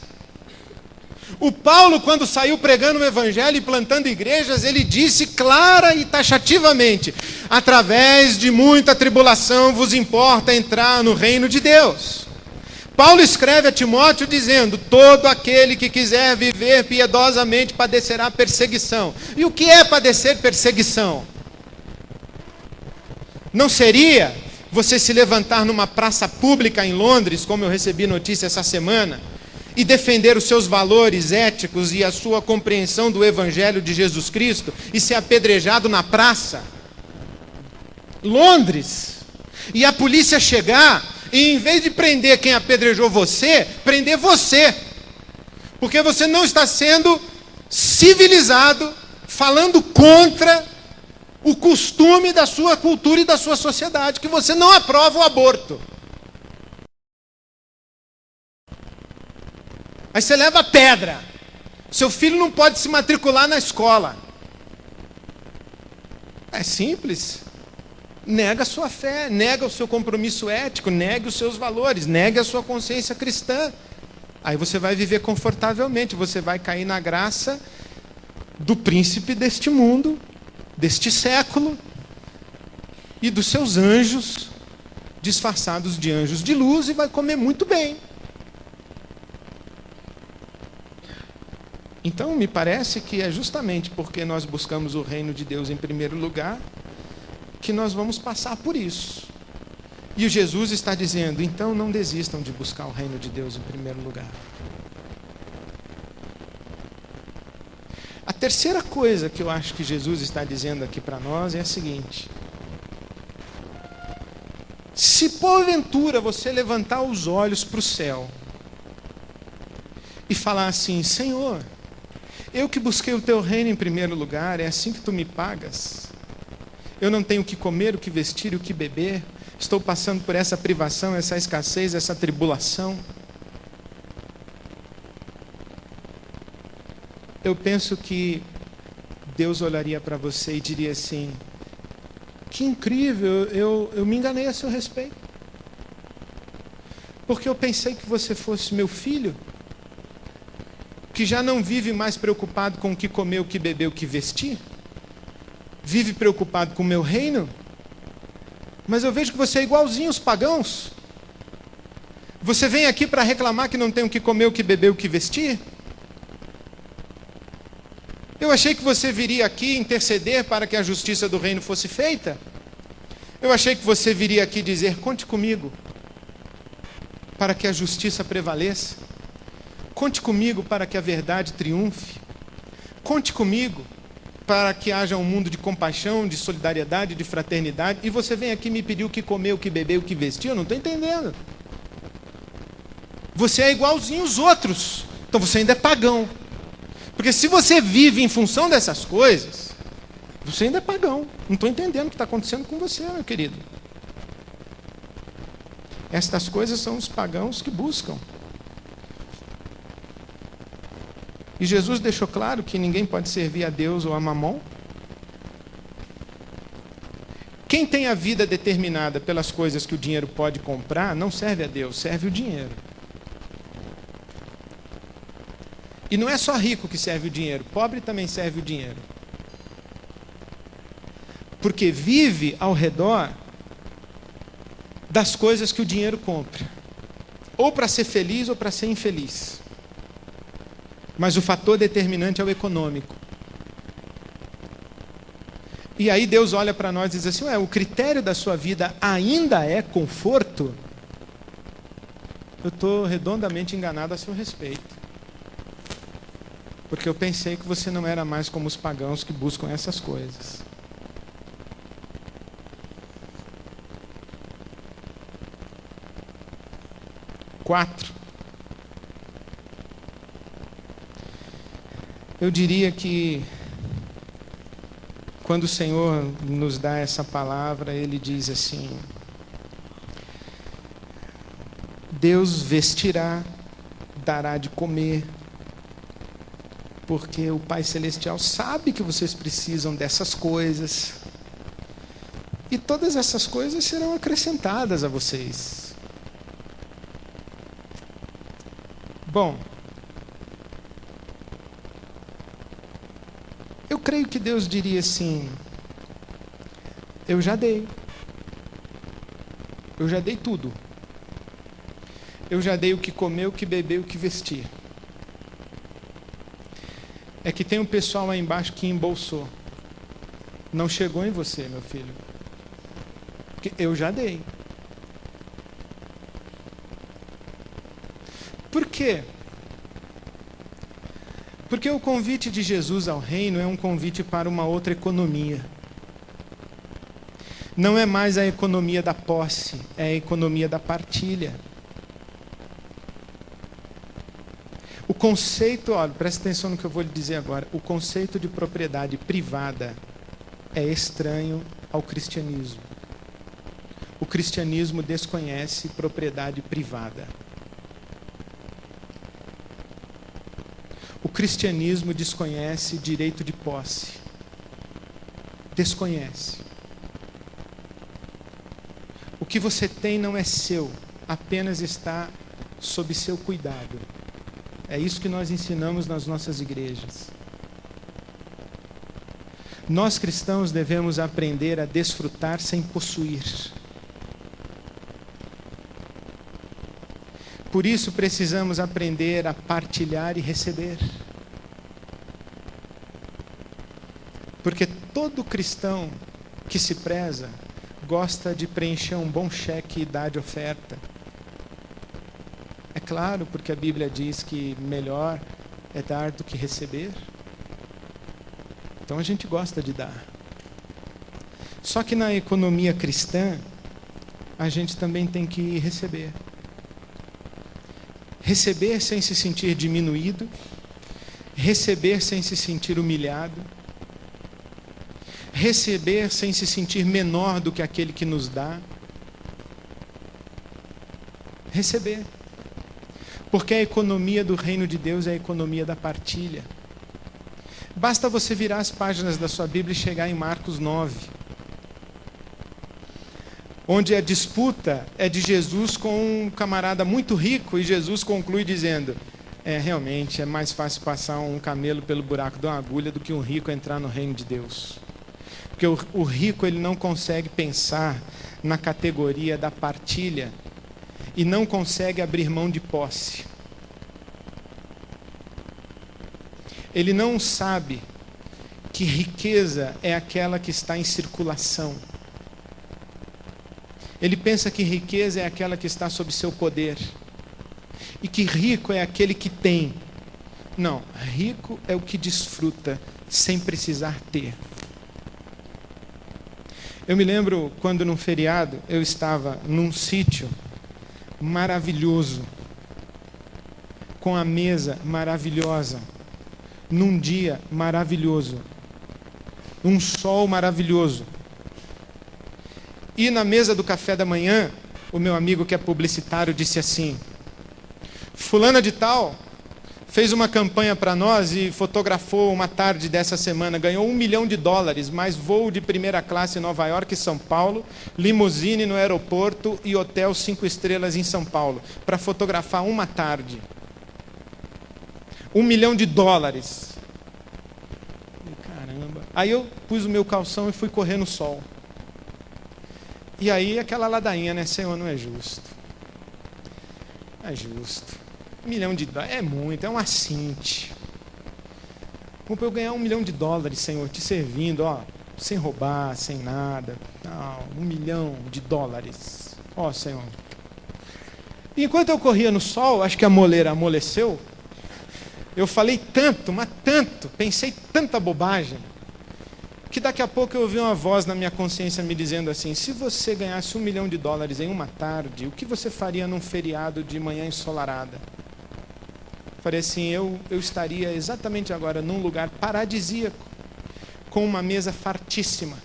A: O Paulo, quando saiu pregando o evangelho e plantando igrejas, ele disse clara e taxativamente: através de muita tribulação vos importa entrar no reino de Deus. Paulo escreve a Timóteo dizendo: todo aquele que quiser viver piedosamente padecerá perseguição. E o que é padecer perseguição? Não seria você se levantar numa praça pública em Londres, como eu recebi notícia essa semana, e defender os seus valores éticos e a sua compreensão do Evangelho de Jesus Cristo e ser apedrejado na praça? Londres. E a polícia chegar e, em vez de prender quem apedrejou você, prender você. Porque você não está sendo civilizado, falando contra o costume da sua cultura e da sua sociedade, que você não aprova o aborto. Aí você leva pedra. Seu filho não pode se matricular na escola. É simples. Nega a sua fé, nega o seu compromisso ético, negue os seus valores, negue a sua consciência cristã. Aí você vai viver confortavelmente, você vai cair na graça do príncipe deste mundo, deste século, e dos seus anjos disfarçados de anjos de luz, e vai comer muito bem. Então, me parece que é justamente porque nós buscamos o reino de Deus em primeiro lugar que nós vamos passar por isso. E o Jesus está dizendo: então não desistam de buscar o reino de Deus em primeiro lugar. A terceira coisa que eu acho que Jesus está dizendo aqui para nós é a seguinte: se porventura você levantar os olhos para o céu e falar assim: Senhor, eu que busquei o teu reino em primeiro lugar, é assim que tu me pagas? Eu não tenho o que comer, o que vestir e o que beber. Estou passando por essa privação, essa escassez, essa tribulação. Eu penso que Deus olharia para você e diria assim: que incrível, eu me enganei a seu respeito. Porque eu pensei que você fosse meu filho, que já não vive mais preocupado com o que comer, o que beber, o que vestir. Vive preocupado com o meu reino. Mas eu vejo que você é igualzinho aos pagãos. Você vem aqui para reclamar que não tem o que comer, o que beber, o que vestir. Eu achei que você viria aqui interceder para que a justiça do reino fosse feita. Eu achei que você viria aqui dizer: conte comigo para que a justiça prevaleça. Conte comigo para que a verdade triunfe. Conte comigo para que haja um mundo de compaixão, de solidariedade, de fraternidade. E você vem aqui me pedir o que comer, o que beber, o que vestir? Eu não estou entendendo. Você é igualzinho aos outros. Então você ainda é pagão. Porque se você vive em função dessas coisas, você ainda é pagão. Não estou entendendo o que está acontecendo com você, meu querido. Estas coisas são os pagãos que buscam. E Jesus deixou claro que ninguém pode servir a Deus ou a Mamon. Quem tem a vida determinada pelas coisas que o dinheiro pode comprar, não serve a Deus, serve o dinheiro. E não é só rico que serve o dinheiro, pobre também serve o dinheiro. Porque vive ao redor das coisas que o dinheiro compra. Ou para ser feliz ou para ser infeliz. Mas o fator determinante é o econômico. E aí Deus olha para nós e diz assim: o critério da sua vida ainda é conforto? Eu estou redondamente enganado a seu respeito. Porque eu pensei que você não era mais como os pagãos que buscam essas coisas. Quatro. Eu diria que quando o Senhor nos dá essa palavra, Ele diz assim: Deus vestirá, dará de comer, porque o Pai Celestial sabe que vocês precisam dessas coisas, e todas essas coisas serão acrescentadas a vocês. creio que Deus diria assim: eu já dei. Eu já dei tudo. Eu já dei o que comer, o que beber, o que vestir. É que tem um pessoal aí embaixo que embolsou. Não chegou em você, meu filho. Porque eu já dei. Por quê? Porque o convite de Jesus ao reino é um convite para uma outra economia. Não é mais a economia da posse, é a economia da partilha. O conceito, olha, presta atenção no que eu vou lhe dizer agora. O conceito de propriedade privada é estranho ao cristianismo. O cristianismo desconhece propriedade privada. O cristianismo desconhece direito de posse. Desconhece. O que você tem não é seu, apenas está sob seu cuidado. É isso que nós ensinamos nas nossas igrejas. Nós cristãos devemos aprender a desfrutar sem possuir. Por isso precisamos aprender a partilhar e receber. Porque todo cristão que se preza gosta de preencher um bom cheque e dar de oferta. É claro, porque a Bíblia diz que melhor é dar do que receber. Então a gente gosta de dar. Só que na economia cristã, a gente também tem que receber. Receber sem se sentir diminuído, receber sem se sentir humilhado, receber sem se sentir menor do que aquele que nos dá. Receber. Porque a economia do reino de Deus é a economia da partilha. Basta você virar as páginas da sua Bíblia e chegar em Marcos 9. Onde a disputa é de Jesus com um camarada muito rico, e Jesus conclui dizendo: realmente é mais fácil passar um camelo pelo buraco de uma agulha do que um rico entrar no reino de Deus. Porque o rico, ele não consegue pensar na categoria da partilha e não consegue abrir mão de posse. Ele não sabe que riqueza é aquela que está em circulação. Ele pensa que riqueza é aquela que está sob seu poder. E que rico é aquele que tem. Não, rico é o que desfruta sem precisar ter. Eu me lembro quando num feriado eu estava num sítio maravilhoso, com a mesa maravilhosa, num dia maravilhoso, um sol maravilhoso. E na mesa do café da manhã, o meu amigo que é publicitário disse assim: fulana de tal fez uma campanha para nós e fotografou uma tarde dessa semana, ganhou $1 milhão, mais voo de primeira classe em Nova York e São Paulo, limusine no aeroporto e hotel 5 estrelas em São Paulo, para fotografar uma tarde. $1 milhão. Caramba. Aí eu pus o meu calção e fui correr no sol. E aí aquela ladainha, né? Senhor, não é justo. É justo. $1 milhão é muito, é um assinte. Como para eu ganhar $1 milhão, Senhor, te servindo, ó, sem roubar, sem nada. Não, $1 milhão. Ó, Senhor. E enquanto eu corria no sol, acho que a moleira amoleceu. Eu falei tanto, mas tanto, pensei tanta bobagem, que daqui a pouco eu ouvi uma voz na minha consciência me dizendo assim: se você ganhasse $1 milhão em uma tarde, o que você faria num feriado de manhã ensolarada? Falei assim: eu estaria exatamente agora num lugar paradisíaco, com uma mesa fartíssima,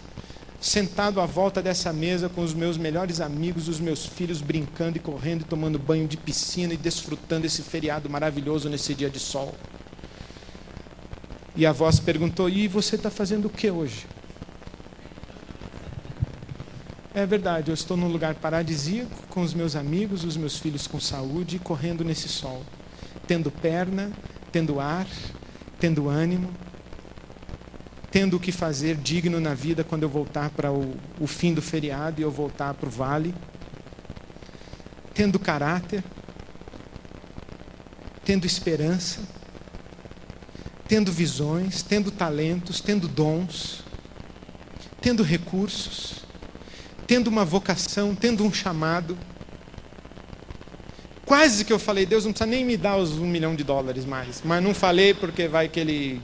A: sentado à volta dessa mesa com os meus melhores amigos, os meus filhos brincando e correndo e tomando banho de piscina e desfrutando esse feriado maravilhoso nesse dia de sol. E a voz perguntou: e você está fazendo o que hoje? É verdade, eu estou num lugar paradisíaco, com os meus amigos, os meus filhos com saúde, correndo nesse sol, tendo perna, tendo ar, tendo ânimo. tendo o que fazer digno na vida quando eu voltar para o fim do feriado e eu voltar para o vale, tendo caráter, tendo esperança, tendo visões, tendo talentos, tendo dons, tendo recursos, tendo uma vocação, tendo um chamado. Quase que eu falei, Deus não precisa nem me dar os $1 milhão mais, mas não falei porque vai que ele...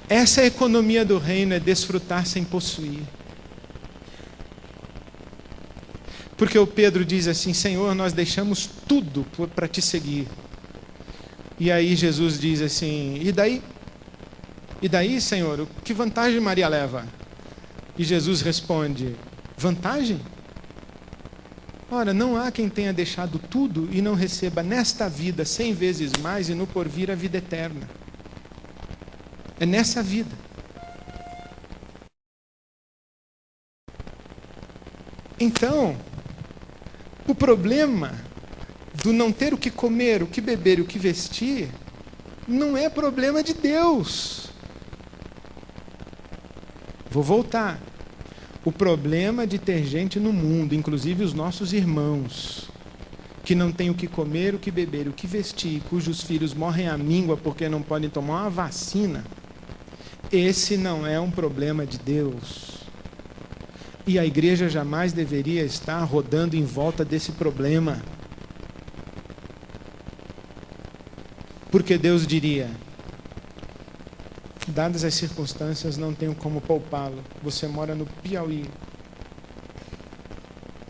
A: Essa é a economia do reino, é desfrutar sem possuir. Porque o Pedro diz assim, Senhor, nós deixamos tudo para te seguir. E aí Jesus diz assim, e daí? E daí, Senhor, que vantagem Maria leva? E Jesus responde, vantagem? Ora, não há quem tenha deixado tudo e não receba nesta vida 100 vezes mais e no porvir a vida eterna. É nessa vida. Então, o problema do não ter o que comer, o que beber e o que vestir, não é problema de Deus. Vou voltar. O problema de ter gente no mundo, inclusive os nossos irmãos, que não tem o que comer, o que beber, o que vestir, cujos filhos morrem à míngua porque não podem tomar uma vacina, esse não é um problema de Deus. E a igreja jamais deveria estar rodando em volta desse problema. Porque Deus diria, dadas as circunstâncias, não tenho como poupá-lo. Você mora no Piauí.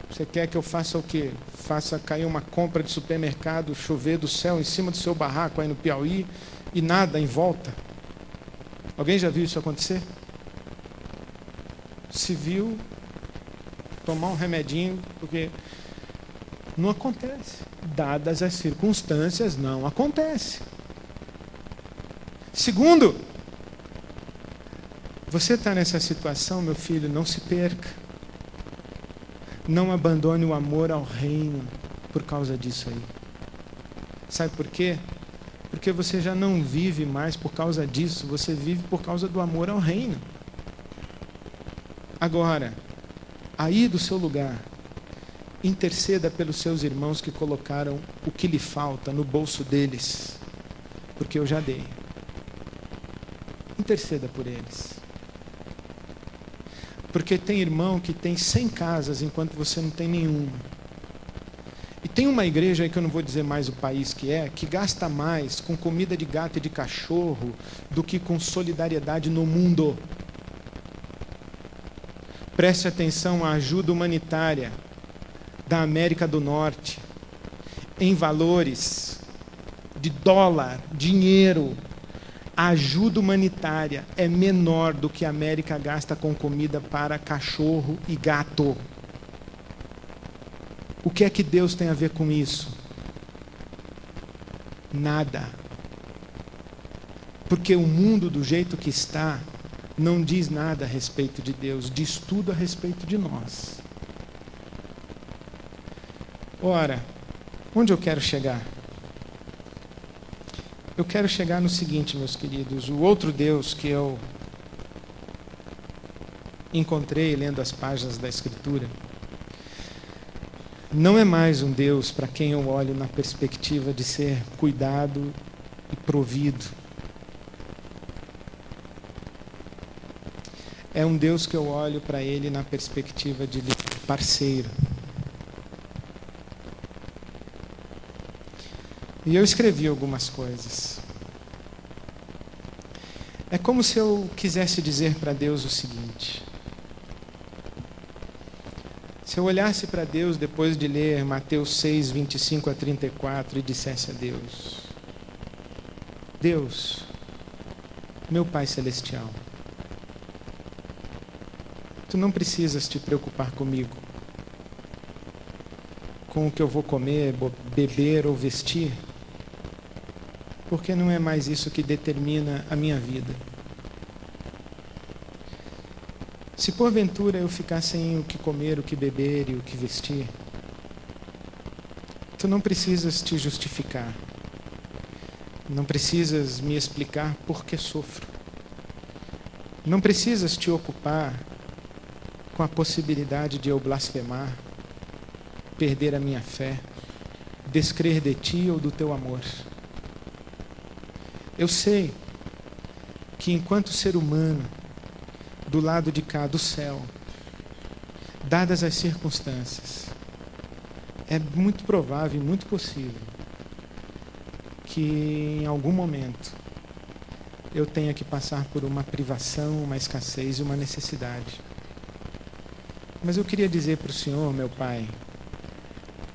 A: Você quer que eu faça o quê? Faça cair uma compra de supermercado, chover do céu em cima do seu barraco aí no Piauí e nada em volta? Alguém já viu isso acontecer? Se viu, tomar um remedinho, porque não acontece. Dadas as circunstâncias, não acontece. Segundo, você está nessa situação, meu filho, não se perca. Não abandone o amor ao reino por causa disso aí. Sabe por quê? Porque você já não vive mais por causa disso, você vive por causa do amor ao reino. Agora, aí do seu lugar, interceda pelos seus irmãos que colocaram o que lhe falta no bolso deles, porque eu já dei. Interceda por eles. Porque tem irmão que tem 100 casas enquanto você não tem nenhuma. E tem uma igreja aí que eu não vou dizer mais o país que gasta mais com comida de gato e de cachorro do que com solidariedade no mundo. Preste atenção à ajuda humanitária da América do Norte, em valores de dólar, dinheiro. A ajuda humanitária é menor do que a América gasta com comida para cachorro e gato. O que é que Deus tem a ver com isso? Nada. Porque o mundo do jeito que está não diz nada a respeito de Deus, diz tudo a respeito de nós. Ora, onde eu quero chegar? Eu quero chegar no seguinte, meus queridos, o outro Deus que eu encontrei lendo as páginas da Escritura, não é mais um Deus para quem eu olho na perspectiva de ser cuidado e provido. É um Deus que eu olho para Ele na perspectiva de parceiro. E eu escrevi algumas coisas. É como se eu quisesse dizer para Deus o seguinte. Se eu olhasse para Deus depois de ler Mateus 6, 25 a 34 e dissesse a Deus, Deus, meu Pai Celestial, Tu não precisas te preocupar comigo, com o que eu vou comer, beber ou vestir, porque não é mais isso que determina a minha vida. Se porventura eu ficar sem o que comer, o que beber e o que vestir, Tu não precisas te justificar. Não precisas me explicar por que sofro. Não precisas te ocupar com a possibilidade de eu blasfemar, perder a minha fé, descrer de ti ou do teu amor. Eu sei que enquanto ser humano, do lado de cá do céu, dadas as circunstâncias, é muito provável e muito possível que em algum momento eu tenha que passar por uma privação, uma escassez e uma necessidade. Mas eu queria dizer para o Senhor, meu Pai,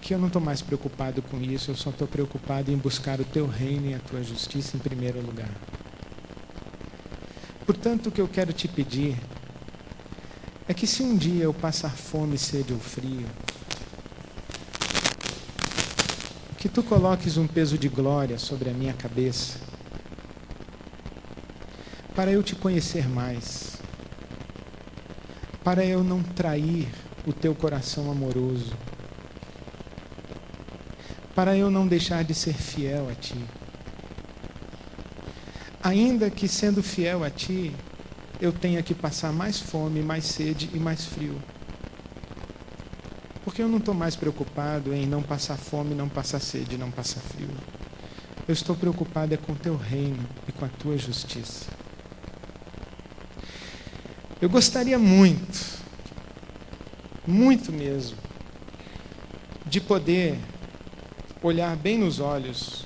A: que eu não estou mais preocupado com isso, eu só estou preocupado em buscar o Teu reino e a Tua justiça em primeiro lugar. Portanto, o que eu quero te pedir é que se um dia eu passar fome, sede ou frio, que Tu coloques um peso de glória sobre a minha cabeça, para eu te conhecer mais, para eu não trair o Teu coração amoroso, para eu não deixar de ser fiel a Ti. Ainda que sendo fiel a Ti, eu tenha que passar mais fome, mais sede e mais frio. Porque eu não estou mais preocupado em não passar fome, não passar sede, não passar frio. Eu estou preocupado com o Teu reino e com a Tua justiça. Eu gostaria muito, muito mesmo, de poder olhar bem nos olhos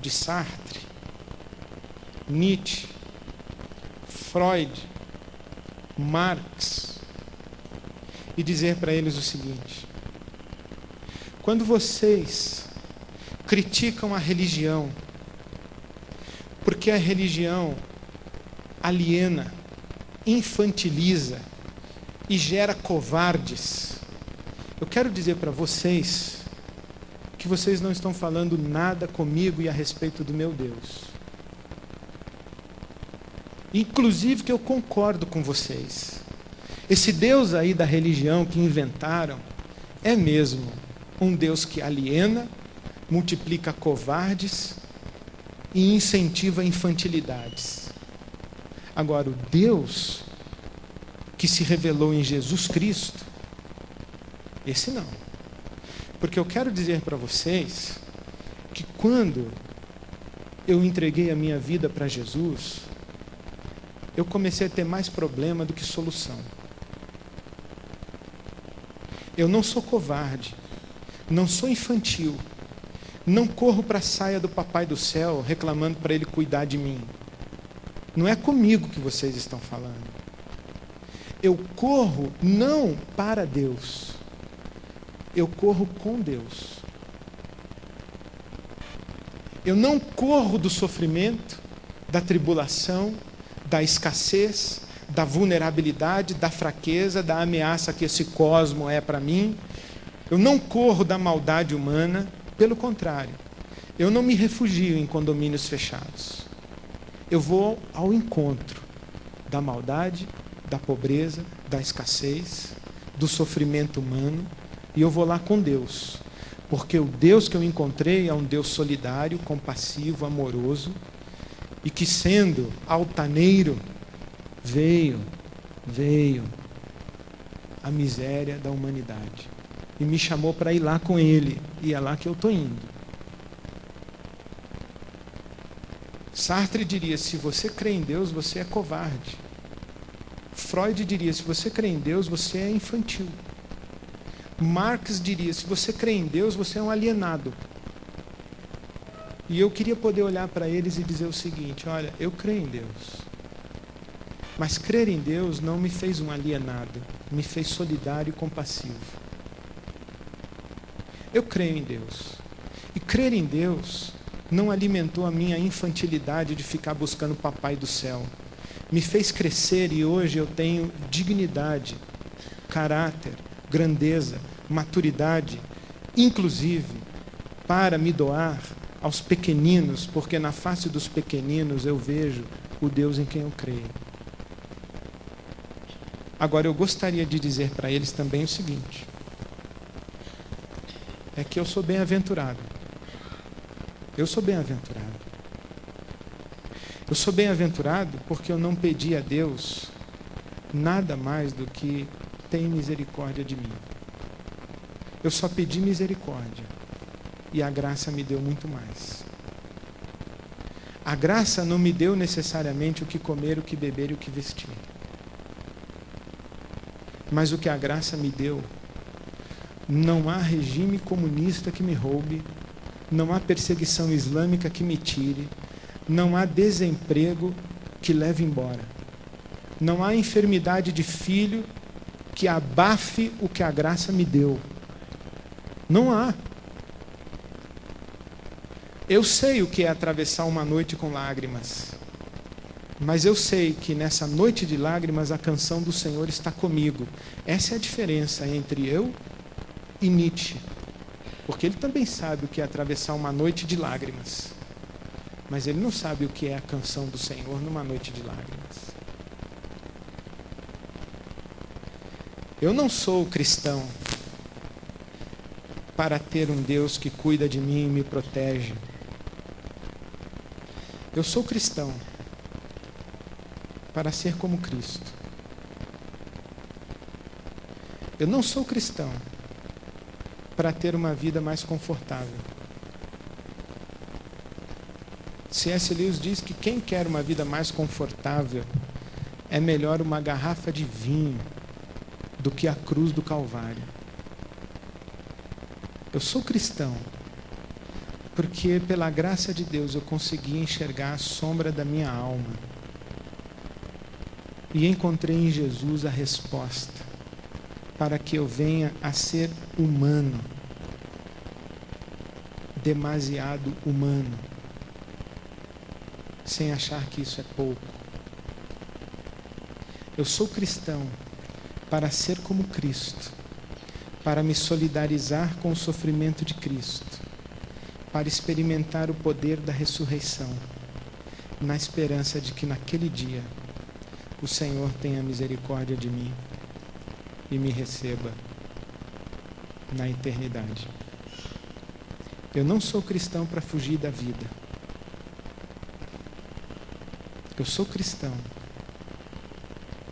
A: de Sartre, Nietzsche, Freud, Marx, e dizer para eles o seguinte: quando vocês criticam a religião, porque a religião aliena, infantiliza e gera covardes, eu quero dizer para vocês que vocês não estão falando nada comigo e a respeito do meu Deus. Inclusive que eu concordo com vocês. Esse Deus aí da religião que inventaram é mesmo um Deus que aliena, multiplica covardes e incentiva infantilidades. Agora, o Deus que se revelou em Jesus Cristo, esse não. Porque eu quero dizer para vocês que quando eu entreguei a minha vida para Jesus, eu comecei a ter mais problema do que solução. Eu não sou covarde, não sou infantil, não corro para a saia do Papai do Céu reclamando para Ele cuidar de mim. Não é comigo que vocês estão falando. Eu corro não para Deus, eu corro com Deus. Eu não corro do sofrimento, da tribulação, da escassez, da vulnerabilidade, da fraqueza, da ameaça que esse cosmo é para mim. Eu não corro da maldade humana, pelo contrário, eu não me refugio em condomínios fechados. Eu vou ao encontro da maldade, da pobreza, da escassez, do sofrimento humano, e eu vou lá com Deus, porque o Deus que eu encontrei é um Deus solidário, compassivo, amoroso, e que, sendo altaneiro, veio a miséria da humanidade e me chamou para ir lá com Ele, e é lá que eu estou indo. Sartre diria: se você crê em Deus, você é covarde. Freud diria: se você crê em Deus, você é infantil. Marx diria: se você crê em Deus, você é um alienado. E eu queria poder olhar para eles e dizer o seguinte: olha, eu creio em Deus, mas crer em Deus não me fez um alienado, me fez solidário e compassivo. Eu creio em Deus, e crer em Deus não alimentou a minha infantilidade de ficar buscando o Papai do Céu. Me fez crescer, e hoje eu tenho dignidade, caráter, grandeza, maturidade, inclusive para me doar aos pequeninos, porque na face dos pequeninos eu vejo o Deus em quem eu creio. Agora, eu gostaria de dizer para eles também o seguinte: é que eu sou bem-aventurado, Eu sou bem-aventurado. Eu sou bem-aventurado porque eu não pedi a Deus nada mais do que tem misericórdia de mim. Eu só pedi misericórdia e a graça me deu muito mais. A graça não me deu necessariamente o que comer, o que beber e o que vestir. Mas o que a graça me deu, não há regime comunista que me roube, não há perseguição islâmica que me tire, não há desemprego que leve embora, não há enfermidade de filho que abafe o que a graça me deu. Não há. Eu sei o que é atravessar uma noite com lágrimas, mas eu sei que nessa noite de lágrimas a canção do Senhor está comigo. Essa é a diferença entre eu e Nietzsche, porque ele também sabe o que é atravessar uma noite de lágrimas, mas ele não sabe o que é a canção do Senhor numa noite de lágrimas. Eu não sou cristão para ter um Deus que cuida de mim e me protege. Eu sou cristão para ser como Cristo. Eu não sou cristão para ter uma vida mais confortável. C.S. Lewis diz que quem quer uma vida mais confortável é melhor uma garrafa de vinho do que a cruz do Calvário. Eu sou cristão porque pela graça de Deus eu consegui enxergar a sombra da minha alma e encontrei em Jesus a resposta para que eu venha a ser humano, demasiado humano, sem achar que isso é pouco. Eu sou cristão para ser como Cristo, para me solidarizar com o sofrimento de Cristo, para experimentar o poder da ressurreição, na esperança de que naquele dia o Senhor tenha misericórdia de mim e me receba na eternidade. Eu não sou cristão para fugir da vida. Eu sou cristão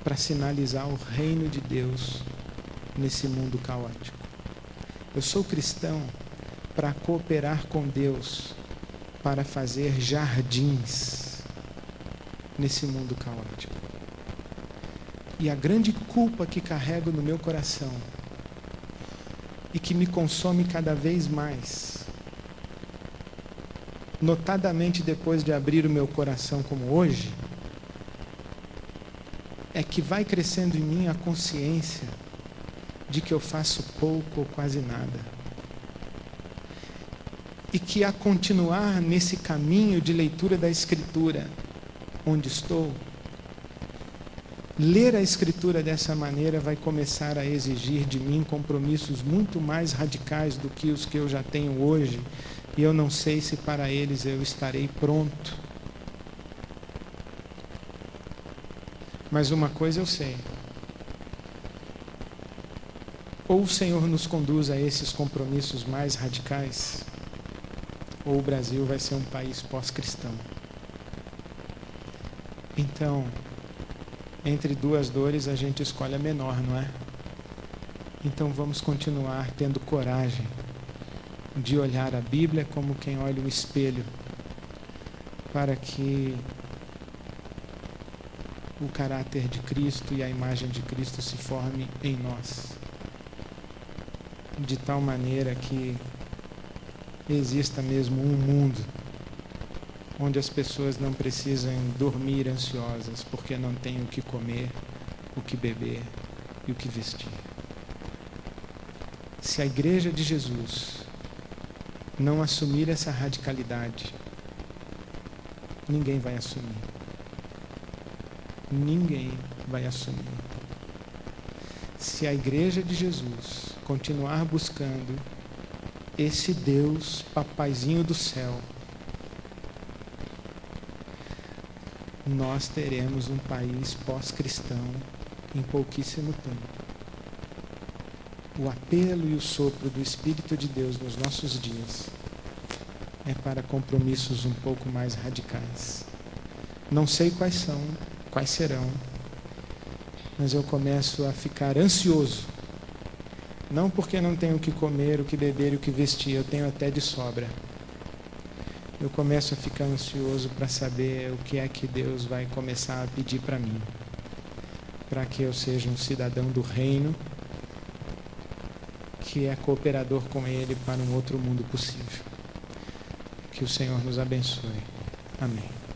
A: para sinalizar o reino de Deus nesse mundo caótico. Eu sou cristão para cooperar com Deus para fazer jardins nesse mundo caótico. E a grande culpa que carrego no meu coração e que me consome cada vez mais, notadamente depois de abrir o meu coração como hoje, é que vai crescendo em mim a consciência de que eu faço pouco ou quase nada. E que a continuar nesse caminho de leitura da Escritura, onde estou, ler a Escritura dessa maneira vai começar a exigir de mim compromissos muito mais radicais do que os que eu já tenho hoje, e eu não sei se para eles eu estarei pronto. Mas uma coisa eu sei: ou o Senhor nos conduz a esses compromissos mais radicais, ou o Brasil vai ser um país pós-cristão. Então, entre duas dores a gente escolhe a menor, não é? Então vamos continuar tendo coragem de olhar a Bíblia como quem olha o espelho, para que o caráter de Cristo e a imagem de Cristo se forme em nós, de tal maneira que exista mesmo um mundo onde as pessoas não precisam dormir ansiosas porque não têm o que comer, o que beber e o que vestir. Se a Igreja de Jesus não assumir essa radicalidade, ninguém vai assumir. Ninguém vai assumir. Se a Igreja de Jesus continuar buscando esse Deus papaizinho do céu, nós teremos um país pós-cristão em pouquíssimo tempo. O apelo e o sopro do Espírito de Deus nos nossos dias é para compromissos um pouco mais radicais. Não sei quais são, quais serão, mas eu começo a ficar ansioso. Não porque não tenho o que comer, o que beber e o que vestir, eu tenho até de sobra. Eu começo a ficar ansioso para saber o que é que Deus vai começar a pedir para mim, para que eu seja um cidadão do reino, que é cooperador com Ele para um outro mundo possível. Que o Senhor nos abençoe. Amém.